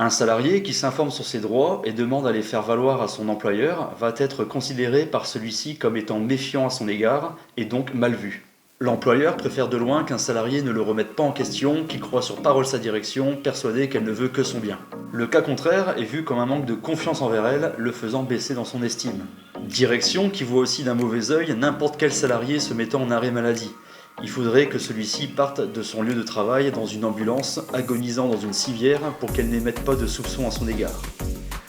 Un salarié qui s'informe sur ses droits et demande à les faire valoir à son employeur va être considéré par celui-ci comme étant méfiant à son égard et donc mal vu. L'employeur préfère de loin qu'un salarié ne le remette pas en question, qu'il croit sur parole sa direction, persuadé qu'elle ne veut que son bien. Le cas contraire est vu comme un manque de confiance envers elle, le faisant baisser dans son estime. Direction qui voit aussi d'un mauvais œil n'importe quel salarié se mettant en arrêt maladie. Il faudrait que celui-ci parte de son lieu de travail dans une ambulance, agonisant dans une civière pour qu'elle n'émette pas de soupçons à son égard.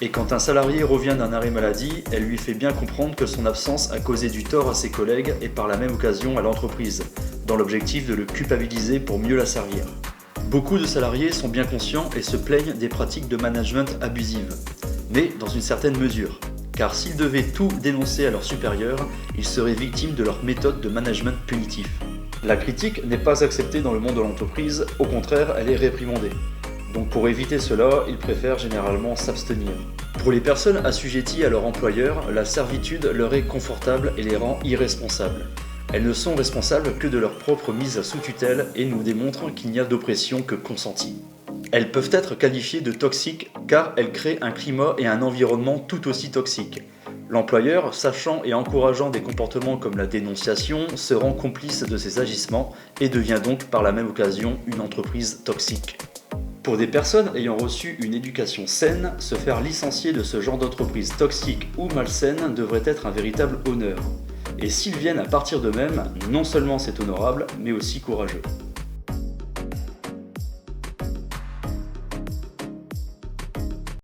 Et quand un salarié revient d'un arrêt maladie, elle lui fait bien comprendre que son absence a causé du tort à ses collègues et par la même occasion à l'entreprise, dans l'objectif de le culpabiliser pour mieux la servir. Beaucoup de salariés sont bien conscients et se plaignent des pratiques de management abusives, mais dans une certaine mesure. Car s'ils devaient tout dénoncer à leurs supérieurs, ils seraient victimes de leur méthode de management punitif. La critique n'est pas acceptée dans le monde de l'entreprise, au contraire, elle est réprimandée. Donc pour éviter cela, ils préfèrent généralement s'abstenir. Pour les personnes assujetties à leur employeur, la servitude leur est confortable et les rend irresponsables. Elles ne sont responsables que de leur propre mise sous tutelle et nous démontrent qu'il n'y a d'oppression que consentie. Elles peuvent être qualifiées de toxiques car elles créent un climat et un environnement tout aussi toxiques. L'employeur, sachant et encourageant des comportements comme la dénonciation, se rend complice de ces agissements et devient donc par la même occasion une entreprise toxique. Pour des personnes ayant reçu une éducation saine, se faire licencier de ce genre d'entreprise toxique ou malsaine devrait être un véritable honneur. Et s'ils viennent à partir d'eux-mêmes, non seulement c'est honorable, mais aussi courageux.